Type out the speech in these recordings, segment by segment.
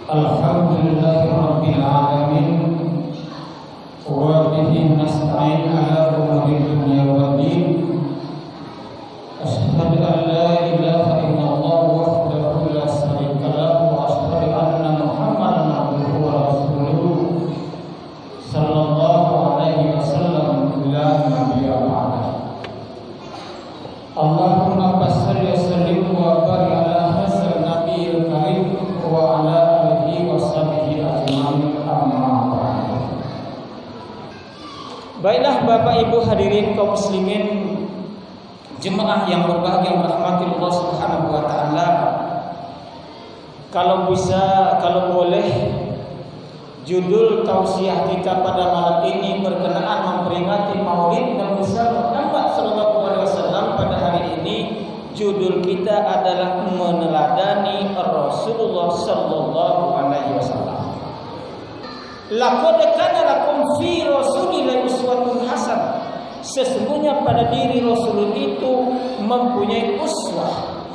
Alhamdulillahi Rabbil Alamin, wa bihi nasta'in ala umuri dunya waddin. Asyhadu an la ilaha illallah wahdahu la syarika lahu wa asyhadu anna Muhammadan abduhu wa rasuluhu sallallahu alaihi wasallam la nabiyya ba'da. Allahumma shalli wa sallim wa barik ala hadzal nabiyil karim wa ala Baiklah Bapak Ibu hadirin kaum muslimin, jemaah yang berbahagia merahmati Allah Subhanahu wa taala. Kalau bisa, kalau boleh, judul tausiah kita pada malam ini berkenaan memperingati Maulid Nabi Muhammad SAW pada hari ini. Judul kita adalah meneladani Rasulullah sallallahu alaihi wasallam. Laqad kana lakum fi rasulillahi uswatun hasanah. Sesungguhnya pada diri Rasul itu mempunyai uswah,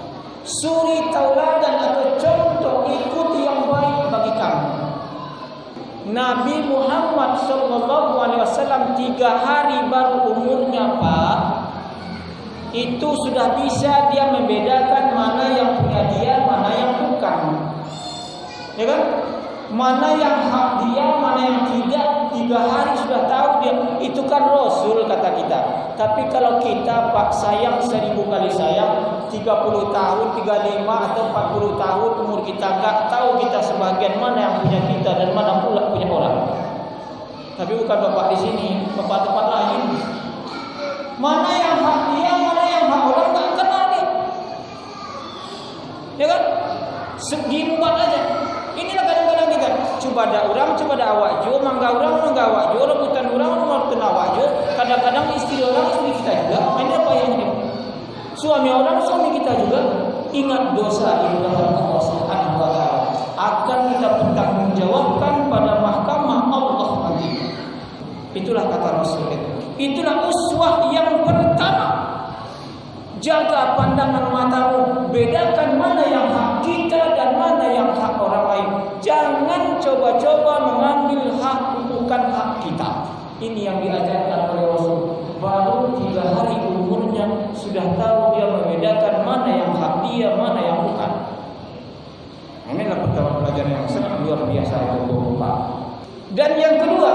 suri tauladan atau contoh ikuti yang baik bagi kamu. Nabi Muhammad sallallahu alaihi wasallam 3 hari baru umurnya, Pak. Itu sudah bisa dia membedakan mana yang punya dia, mana yang bukan. Ya kan? Mana yang hak dia, mana yang tidak. 3 hari sudah tahu dia. Itu kan Rasul kata kita. Tapi kalau kita, Pak, sayang 1000 kali sayang, 30 tahun, 35 atau 40 tahun umur kita, gak tahu kita sebagian mana yang punya kita dan mana pula punya orang. Tapi bukan Bapak di sini, Bapak tempat lain. Mana yang hak dia, mana yang hak orang, gak kenal dia. Ya kan? Segimuat aja. Inilah kadang-kadang kita coba ada orang, coba ada awak jo, mangga orang, mangga awak jo, rebutan orang, rebutan awak jo. Kadang-kadang istri orang, istri kita juga. Ini apa yang ini? Suami orang, suami kita juga. Ingat dosa di hadapan Allah Subhanahu wa taala akan kita bertanggungjawabkan pada mahkamah Allah nanti. Itulah kata Rasul itu. Itulah uswah yang pertama. Jaga pandangan matamu, bedakan mana yang hak kita dan mana yang hak orang lain. Jangan coba-coba mengambil hak bukan hak kita. Ini yang diajarkan oleh Rasul. Baru 3 hari umurnya sudah tahu dia membedakan mana yang hak dia, mana yang bukan. Inilah pertama pelajaran yang sangat luar biasa itu, Pak. Dan yang kedua,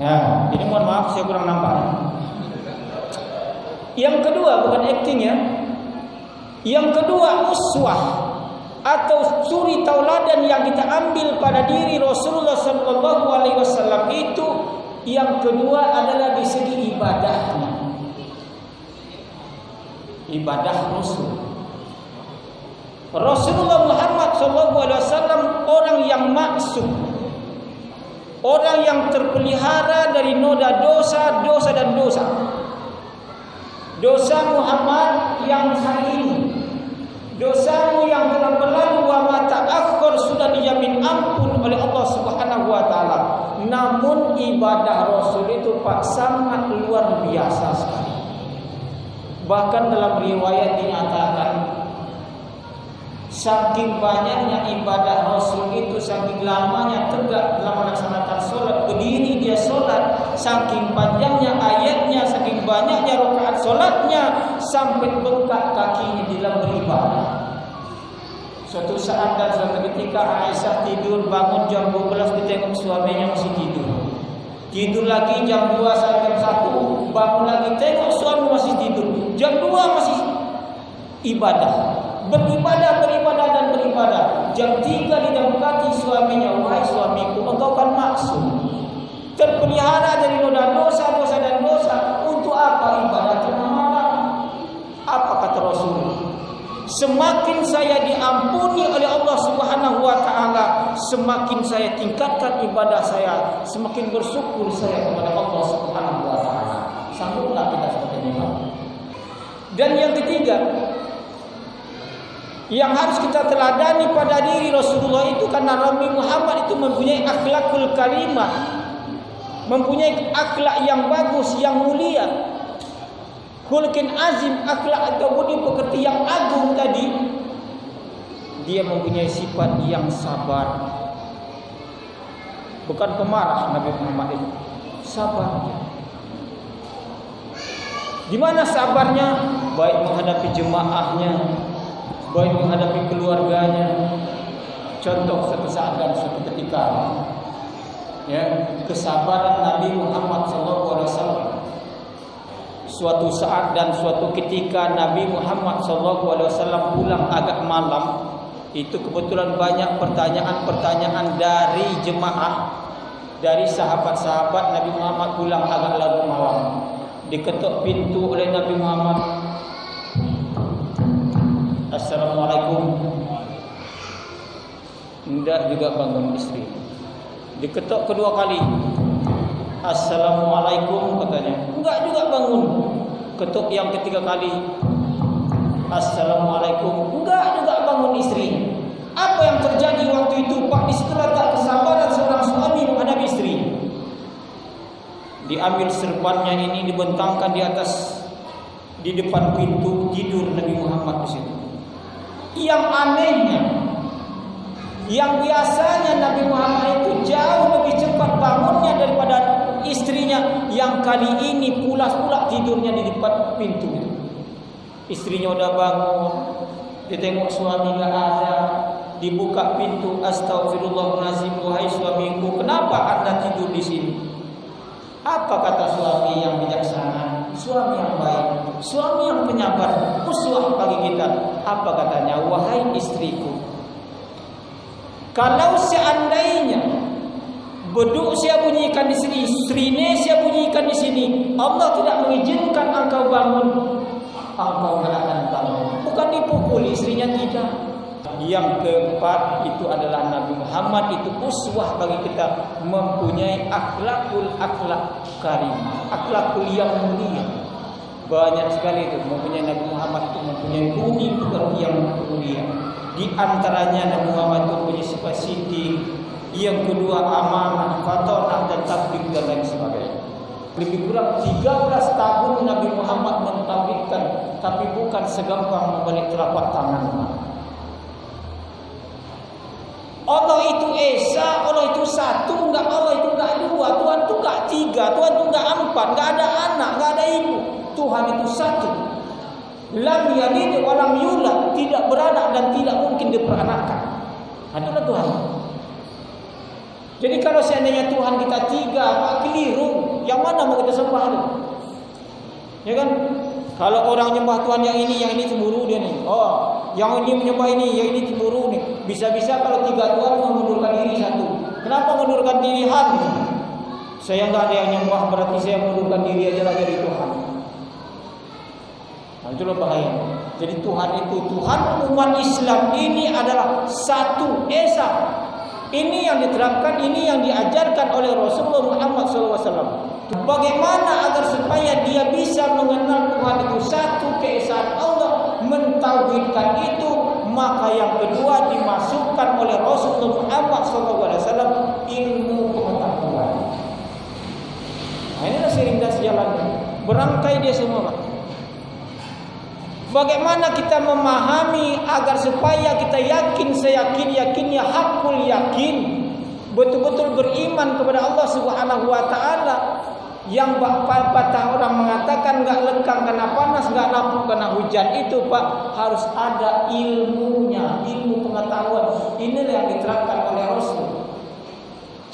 ya, ini mohon maaf saya kurang nampak. Yang kedua, bukan acting ya. Yang kedua, uswah atau suri tauladan yang kita ambil pada diri Rasulullah sallallahu alaihi wasallam itu, yang kedua adalah di segi ibadahnya. Ibadah Rasul. Rasulullah Muhammad sallallahu alaihi wasallam orang yang maksum. Orang yang terpelihara dari noda dosa, dosa dan dosa. Dosa Muhammad yang hari ini, dosamu yang telah berlalu wa mata akhir sudah dijamin ampun oleh Allah Subhanahu wa taala. Namun ibadah Rasul itu, Pak, sangat luar biasa sekali. Bahkan dalam riwayat dinyatakan saking banyaknya ibadah Rasul itu, saking lamanya tegak dalam melaksanakan sholat, berdiri dia sholat, saking panjangnya ayatnya, saking banyaknya rakaat sholatnya, sampai bengkak kakinya dalam beribadah. Suatu saat dan suatu ketika Aisyah tidur, bangun jam 12 ditengok suaminya masih tidur. Tidur lagi jam 2 sampai jam 1, bangun lagi tengok suami masih tidur. Jam 2 masih ibadah. Beribadah dan beribadah. Jam 3 didapati suaminya, wahai suamiku, engkau kan maksum, terpelihara dari noda dosa, dosa dan dosa. Untuk apa ibadah tengah malam? Apa kata Rasul? Semakin saya diampuni oleh Allah Subhanahu wa taala, semakin saya tingkatkan ibadah saya, semakin bersyukur saya kepada Allah Subhanahu wa taala. Sangguplah kita seperti ini, Pak. Dan yang ketiga, yang harus kita teladani pada diri Rasulullah itu, karena Nabi Muhammad itu mempunyai akhlakul karimah, mempunyai akhlak yang bagus, yang mulia. Khulqin azim, akhlak atau budi pekerti yang agung tadi. Dia mempunyai sifat yang sabar, Bukan pemarah Nabi Muhammad itu. Sabar. Di mana sabarnya? Baik menghadapi jemaahnya, baik menghadapi keluarganya. Contoh suatu saat dan suatu ketika, ya, kesabaran Nabi Muhammad SAW. Suatu saat dan suatu ketika Nabi Muhammad SAW pulang agak malam. Itu kebetulan banyak pertanyaan-pertanyaan dari jemaah, dari sahabat-sahabat. Nabi Muhammad pulang agak larut malam. Diketuk pintu oleh Nabi Muhammad. Assalamualaikum. Tidak juga bangun istri. Diketuk kedua kali. Assalamualaikum katanya. Enggak juga bangun. Ketuk yang ketiga kali. Assalamualaikum. Enggak juga bangun istri. Apa yang terjadi waktu itu? Pak, di situ letak kesabaran seorang suami menghadapi istri. Diambil serbannya ini, dibentangkan di atas, di depan pintu, tidur Nabi Muhammad di situ. Yang anehnya, yang biasanya Nabi Muhammad itu jauh lebih cepat bangunnya daripada istrinya, yang kali ini pulas tidurnya di depan pintu. Istrinya udah bangun, dia tengok suami nggak ada, dibuka pintu. Astagfirullahaladzim, wahai suamiku, kenapa anda tidur di sini? Apa kata suami yang bijaksana, suami yang baik, suami yang penyabar, uswah bagi kita? Apa katanya? Wahai istriku, kalau seandainya beduk saya bunyikan di sini, sirine saya bunyikan di sini, Allah tidak mengizinkan engkau bangun, engkau tidak akan bangun. Bukan dipukuli istrinya, tidak. Yang keempat itu adalah Nabi Muhammad itu uswah bagi kita, mempunyai akhlak karimah, akhlakul yang mulia. Banyak sekali itu mempunyai Nabi Muhammad itu mempunyai budi yang mulia. Di antaranya Nabi Muhammad itu punya sifat siddiq, yang kedua amanah, fatonah dan tabligh dan lain sebagainya. Lebih kurang 13 tahun Nabi Muhammad mentabligkan, tapi bukan segampang membalik telapak tangan. Allah itu esa, Allah itu satu, enggak, Allah itu enggak dua, Tuhan itu enggak tiga, Tuhan itu enggak empat, enggak ada anak, enggak ada ibu. Tuhan itu satu. Lam yalid wa lam yulad, tidak beranak dan tidak mungkin diperanakkan. Itulah Tuhan. Jadi kalau seandainya Tuhan kita tiga, Pak, keliru. Yang mana mau kita sembah itu? Ya kan? Kalau orang nyembah Tuhan yang ini cemburu dia nih. Oh, yang ini menyembah ini, yang ini cemburu nih. Bisa-bisa kalau tiga Tuhan mengundurkan diri satu. Kenapa mengundurkan diri Han? Saya nggak ada yang nyembah, berarti saya mengundurkan diri aja lah dari Tuhan. Nah, itulah bahaya. Jadi Tuhan itu, Tuhan umat Islam ini adalah satu esa. Ini yang diterapkan, ini yang diajarkan oleh Rasulullah Muhammad SAW. Bagaimana agar supaya dia bisa mengenal Tuhan itu satu, keesaan Allah, mentauhidkan itu, maka yang kedua dimasukkan oleh Rasulullah Muhammad SAW ilmu pengetahuan. Nah, inilah sering dan sejalannya, berangkai dia semua, Pak. Bagaimana kita memahami agar supaya kita yakin, seyakin-yakinnya, hakul yakin, betul-betul beriman kepada Allah Subhanahu wa taala. Yang patah orang mengatakan enggak lekang kena panas, enggak lapuk kena hujan, itu Pak harus ada ilmunya, ilmu pengetahuan. Inilah yang diterapkan oleh Rasul.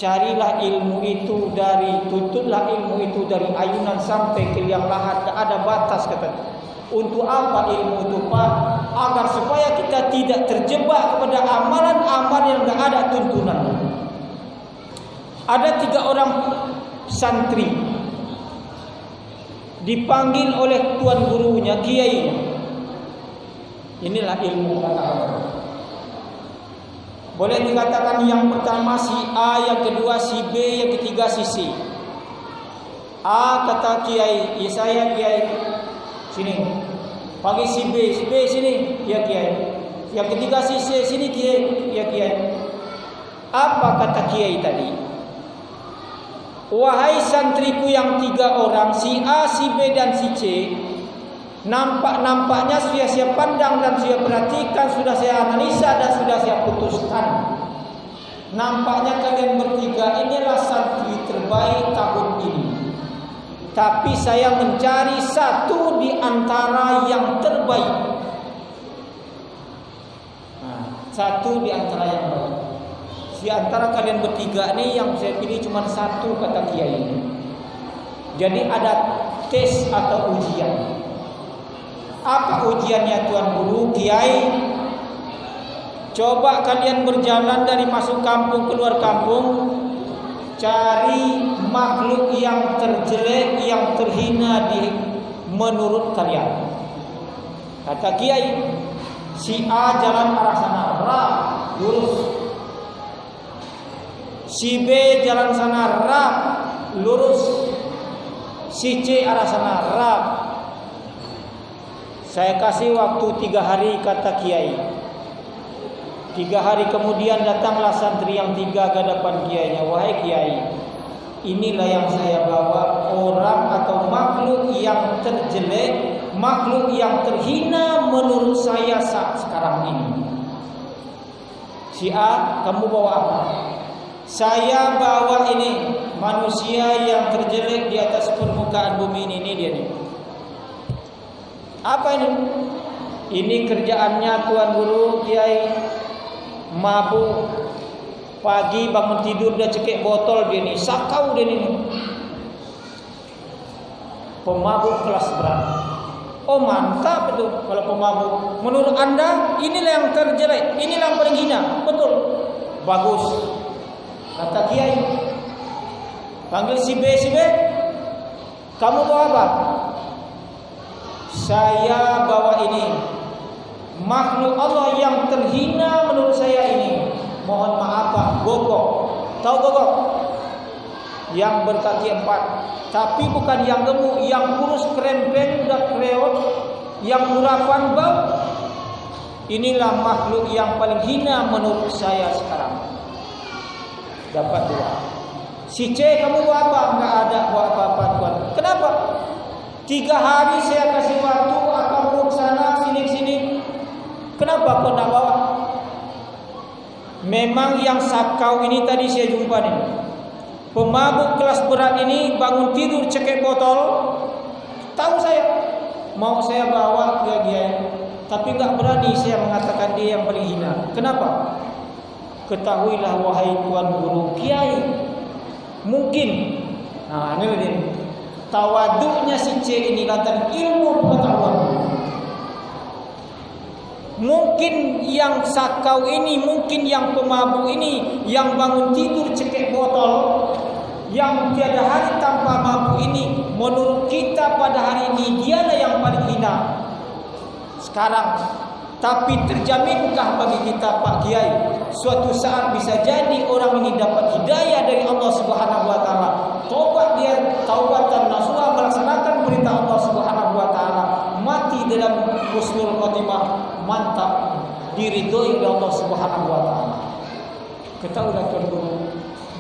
Carilah ilmu itu tutuplah ilmu itu dari ayunan sampai ke liang lahat, tak ada batas kata. Untuk apa ilmu itu, Pak? Agar supaya kita tidak terjebak kepada amalan-amalan yang enggak ada tuntunan. Ada 3 orang santri dipanggil oleh tuan gurunya, kiai. Inilah ilmu pengetahuan. Boleh dikatakan yang pertama si A, yang kedua si B, yang ketiga si C. A kata kiai, ya saya kiai, sini. Panggil si B sini, ya kiai. Yang ketiga si C, sini kiai, ya kiai. Apa kata kiai tadi? Wahai santriku yang 3 orang, si A, si B dan si C, nampaknya sudah saya pandang dan saya perhatikan, sudah saya analisa dan sudah saya putuskan. nampaknya kalian bertiga inilah santri terbaik tahun ini. Tapi saya mencari satu di antara yang terbaik. Satu di antara yang baik. Di antara kalian bertiga ini yang saya pilih cuma satu, kata kiai. Jadi ada tes atau ujian. Apa ujiannya Tuan Guru? Kiai, coba kalian berjalan dari masuk kampung keluar kampung, cari makhluk yang terjelek, yang terhina menurut kalian. Kata kiai, si A jalan arah sana, lurus. Si B jalan sana, lurus. Si C arah sana, Saya kasih waktu 3 hari, kata kiai. 3 hari kemudian datanglah santri yang 3 ke depan kiainya. Wahai kiai, inilah yang saya bawa, orang atau makhluk yang terjelek, makhluk yang terhina menurut saya saat sekarang ini. Si A, kamu bawa apa? Saya bawa ini, manusia yang terjelek di atas permukaan bumi ini dia nih. Apa ini? Ini kerjaannya Tuan Guru, kiai, mabuk. Pagi bangun tidur dia cekik botol dia nih, sakau dia nih. Pemabuk kelas berat. Oh mantap itu kalau pemabuk. Menurut Anda inilah yang terjelek, inilah yang paling hina. Betul. Bagus. Kata kiai. Panggil si B. Kamu bawa apa? Saya bawa ini, makhluk Allah yang terhina menurut saya ini. Mohon maaf Pak, gogok. Tahu gogok? Yang berkaki 4, tapi bukan yang gemuk, yang kurus krempeng udah kreot, yang urapan bau. Inilah makhluk yang paling hina menurut saya sekarang. Dapat 2. Si C, kamu bawa apa? Enggak ada bawa apa-apa Tuan. Kenapa? 3 hari saya kasih waktu, akan ke sana sini. Kenapa kau nak bawa? Memang yang sakau ini tadi saya jumpa nih. Pemabuk kelas berat ini bangun tidur cekek botol. Tahu saya, mau saya bawa ke dia, tapi enggak berani saya mengatakan dia yang paling hina. Kenapa? Ketahuilah wahai Tuan Guru, kiai, mungkin, nah ini dia. Tawaduknya si C ini lantaran ilmu pengetahuan. Mungkin yang sakau ini, mungkin yang pemabuk ini, yang bangun tidur cekek botol, yang tiada hari tanpa mabuk ini, menurut kita pada hari ini dialah yang paling hina sekarang. Tapi terjaminkah bagi kita Pak Kiai, suatu saat bisa jadi orang ini dapat hidayah dari Allah Subhanahu wa taala. Taubat dia, taubatan nasuha, melaksanakan perintah Allah Subhanahu wa taala, mati dalam husnul khotimah, mantap, diridhoi oleh Allah Subhanahu wa taala. Ketahuilah Tuan Guru,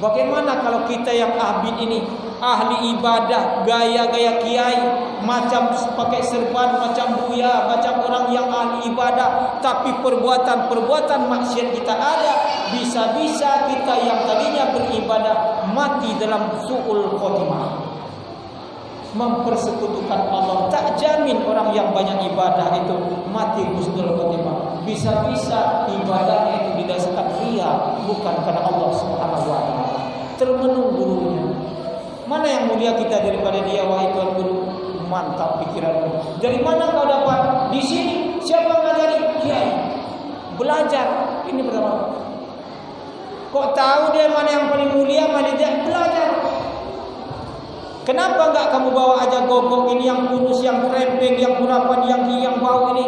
bagaimana kalau kita yang abid ini ahli ibadah, gaya-gaya kiai, macam pakai serban, macam buya, macam orang yang ahli ibadah, tapi perbuatan maksiat kita ada. Bisa-bisa kita yang tadinya beribadah mati dalam su'ul khotimah, mempersekutukan Allah. Tak jamin orang yang banyak ibadah itu mati husnul khotimah. Bisa-bisa ibadahnya itu didasarkan riya, bukan karena Allah Subhanahu wa taala. Termenung gurunya. Mana yang mulia kita daripada dia, wahai Tuan Guru? Mantap pikiranmu. Dari mana kau dapat? Di sini. Siapa yang ngajari? Kiai. Belajar. Ini pertama. Kok tahu dia mana yang paling mulia, mana dia? Belajar. Kenapa enggak kamu bawa aja gogok ini yang kurus, yang krempeng, yang kurapan, yang bau ini?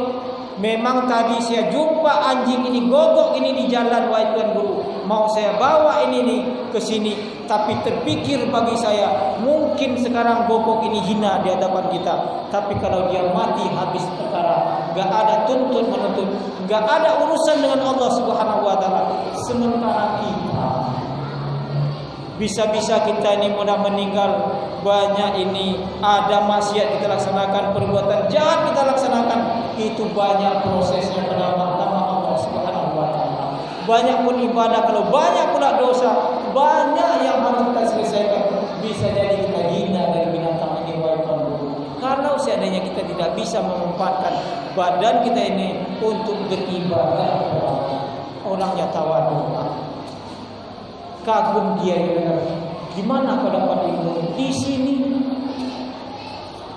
Memang tadi saya jumpa anjing ini gogok ini di jalan, wahai Tuan Guru. Mau saya bawa ini nih ke sini, tapi terpikir bagi saya, mungkin sekarang gogok ini hina di hadapan kita, tapi kalau dia mati habis perkara, enggak ada tuntut menuntut, enggak ada urusan dengan Allah Subhanahu wa taala. Sementara kita bisa-bisa kita ini mudah meninggal, banyak ini ada maksiat kita laksanakan, perbuatan jahat kita laksanakan, itu banyak prosesnya penambahan Allah Subhanahu wa taala. banyak pun ibadah, kalau banyak pula dosa, banyak yang harus kita selesaikan. Bisa jadi kita hina dari binatang ini, wahai tuan guru. Kalau seandainya kita tidak bisa memanfaatkan badan kita ini untuk beribadah, orangnya tawadu, kagum dia dengar. Gimana kau dapat ilmu di sini?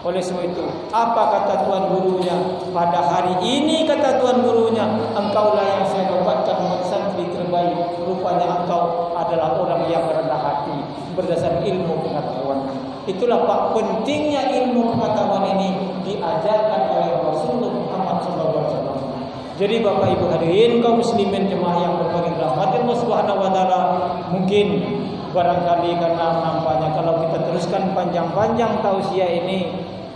Oleh sebab itu, apa kata tuan gurunya? Pada hari ini kata tuan gurunya, engkaulah yang saya dapatkan santri terbaik. Rupanya engkau adalah orang yang rendah hati berdasar ilmu pengetahuan. Itulah Pak, pentingnya ilmu pengetahuan ini diajarkan oleh Rasulullah Muhammad SAW. Jadi Bapak Ibu hadirin kaum muslimin jemaah yang berbahagia rahmati Allah Subhanahu wa taala, mungkin barangkali karena nampaknya kalau kita teruskan panjang-panjang tausiah ini,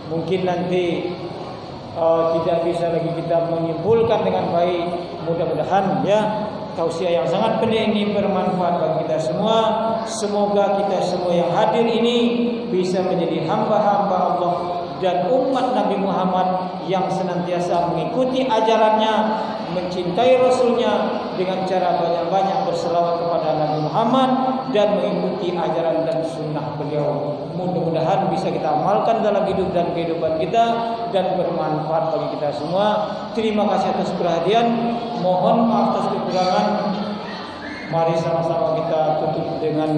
mungkin nanti tidak bisa lagi kita menyimpulkan dengan baik. Mudah-mudahan ya tausiah yang sangat penting ini bermanfaat bagi kita semua. Semoga kita semua yang hadir ini bisa menjadi hamba-hamba Allah dan umat Nabi Muhammad yang senantiasa mengikuti ajarannya, mencintai Rasulnya dengan cara banyak-banyak berselawat kepada Nabi Muhammad dan mengikuti ajaran dan sunnah beliau. Mudah-mudahan bisa kita amalkan dalam hidup dan kehidupan kita dan bermanfaat bagi kita semua. Terima kasih atas perhatian. Mohon maaf atas kekurangan. Mari sama-sama kita tutup dengan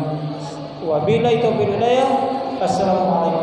wabillahi taufiq hidayah. Assalamualaikum.